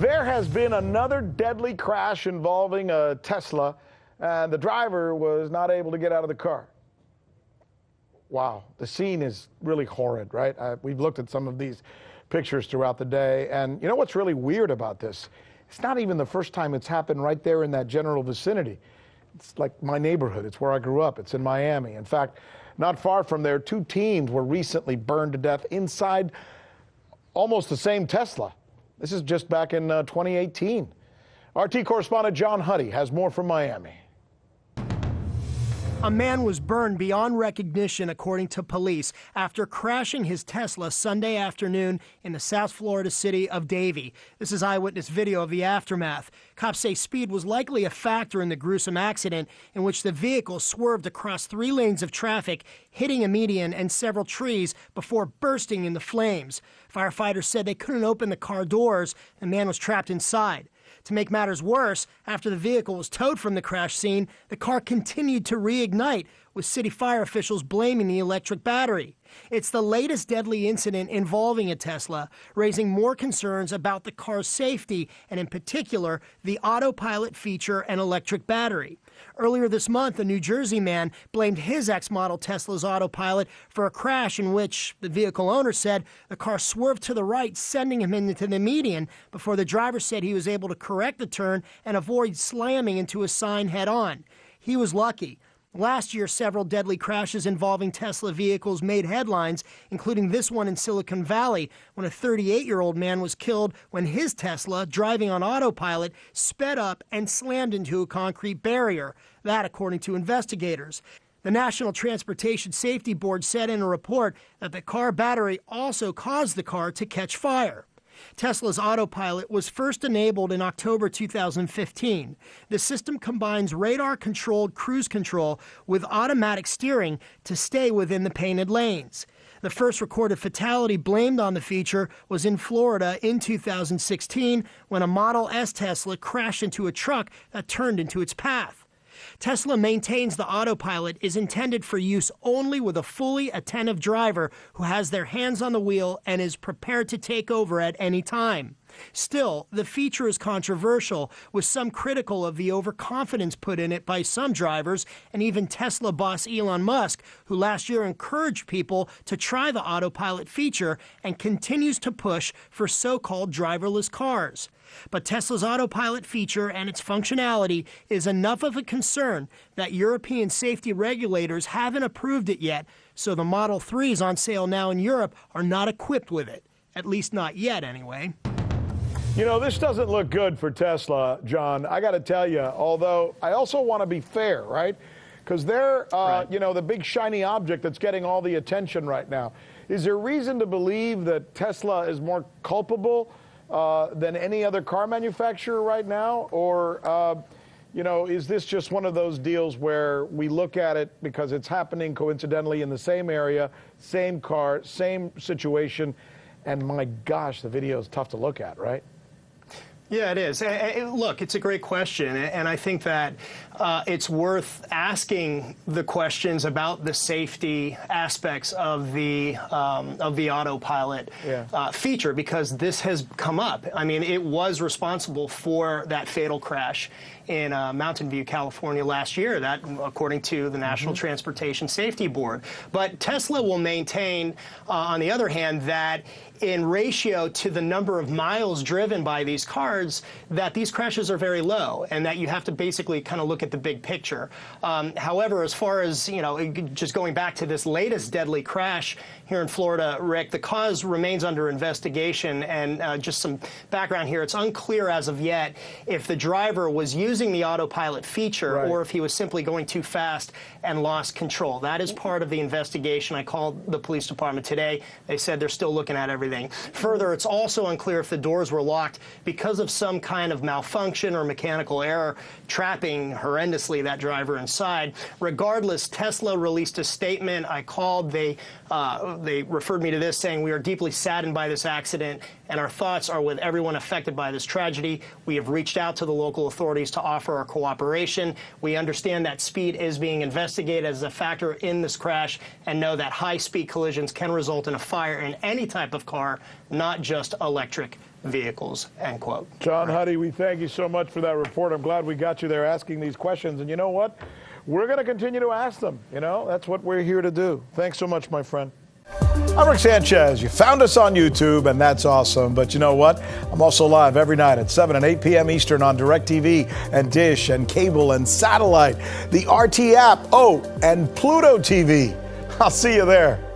There has been another deadly crash involving a Tesla, and the driver was not able to get out of the car. Wow, the scene is really horrid, right? We've looked at some of these pictures throughout the day, and you know what's really weird about this? It's not even the first time it's happened right there in that general vicinity. It's like my neighborhood. It's where I grew up. It's in Miami. In fact, not far from there, 2 teens were recently burned to death inside almost the same Tesla. This is just back in 2018. RT correspondent John Huddy has more from Miami. A man was burned beyond recognition, according to police, after crashing his Tesla Sunday afternoon in the South Florida city of Davie. This is eyewitness video of the aftermath. Cops say speed was likely a factor in the gruesome accident, in which the vehicle swerved across 3 lanes of traffic, hitting a median and several trees before bursting into flames. Firefighters said they couldn't open the car doors. The man was trapped inside. To make matters worse, after the vehicle was towed from the crash scene, the car continued to reignite, with city fire officials blaming the electric battery. It's the latest deadly incident involving a Tesla, raising more concerns about the car's safety and, in particular, the autopilot feature and electric battery. Earlier this month, a New Jersey man blamed his ex-model Tesla's autopilot for a crash in which the vehicle owner said the car swerved to the right, sending him into the median, before the driver said he was able to correct the turn and avoid slamming into a sign head-on. He was lucky. Last year, several deadly crashes involving Tesla vehicles made headlines, including this one in Silicon Valley, when a 38-year-old man was killed when his Tesla, driving on autopilot, sped up and slammed into a concrete barrier. That, according to investigators. The National Transportation Safety Board said in a report that the car battery also caused the car to catch fire. Tesla's autopilot was first enabled in October 2015. The system combines radar-controlled cruise control with automatic steering to stay within the painted lanes. The first recorded fatality blamed on the feature was in Florida in 2016, when a Model S Tesla crashed into a truck that turned into its path. Tesla maintains the autopilot is intended for use only with a fully attentive driver who has their hands on the wheel and is prepared to take over at any time. Still, the feature is controversial, with some critical of the overconfidence put in it by some drivers, and even Tesla boss Elon Musk, who last year encouraged people to try the autopilot feature and continues to push for so-called driverless cars. But Tesla's autopilot feature and its functionality is enough of a concern that European safety regulators haven't approved it yet, so the Model 3s on sale now in Europe are not equipped with it. At least not yet, anyway. You know, this doesn't look good for Tesla, John. I got to tell you, although I also want to be fair, right? Because they're, you know, the big shiny object that's getting all the attention right now. Is there reason to believe that Tesla is more culpable than any other car manufacturer right now? Or, you know, is this just one of those deals where we look at it because it's happening coincidentally in the same area, same car, same situation, and my gosh, the video is tough to look at, right? Yeah, it is. Look, it's a great question, and I think that it's worth asking the questions about the safety aspects of the autopilot feature, because this has come up. I mean, it was responsible for that fatal crash in Mountain View, California last year, that according to the National Transportation Safety Board. But Tesla will maintain, on the other hand, that in ratio to the number of miles driven by these cars, that these crashes are very low, and that you have to basically kind of look at the big picture. However, as far as, you know, just going back to this latest deadly crash here in Florida, Rick, the cause remains under investigation, and just some background here, it's unclear as of yet if the driver was using the autopilot feature or if he was simply going too fast and lost control. That is part of the investigation. I called the police department today. They said they're still looking at everything. Further, it's also unclear if the doors were locked because of some kind of malfunction or mechanical error, trapping horrendously that driver inside. Regardless, Tesla released a statement. I called. They referred me to this, saying, "We are deeply saddened by this accident, and our thoughts are with everyone affected by this tragedy. We have reached out to the local authorities to offer our cooperation. We understand that speed is being investigated as a factor in this crash, and know that high-speed collisions can result in a fire in any type of car, not just electric vehicles, end quote. John Huddy, we thank you so much for that report. I'm glad we got you there asking these questions. And you know what? We're going to continue to ask them. You know, that's what we're here to do. Thanks so much, my friend. I'm Rick Sanchez. You found us on YouTube, and that's awesome. But you know what? I'm also live every night at 7 and 8 p.m. Eastern on DirecTV and Dish and cable and satellite, the RT app, and Pluto TV. I'll see you there.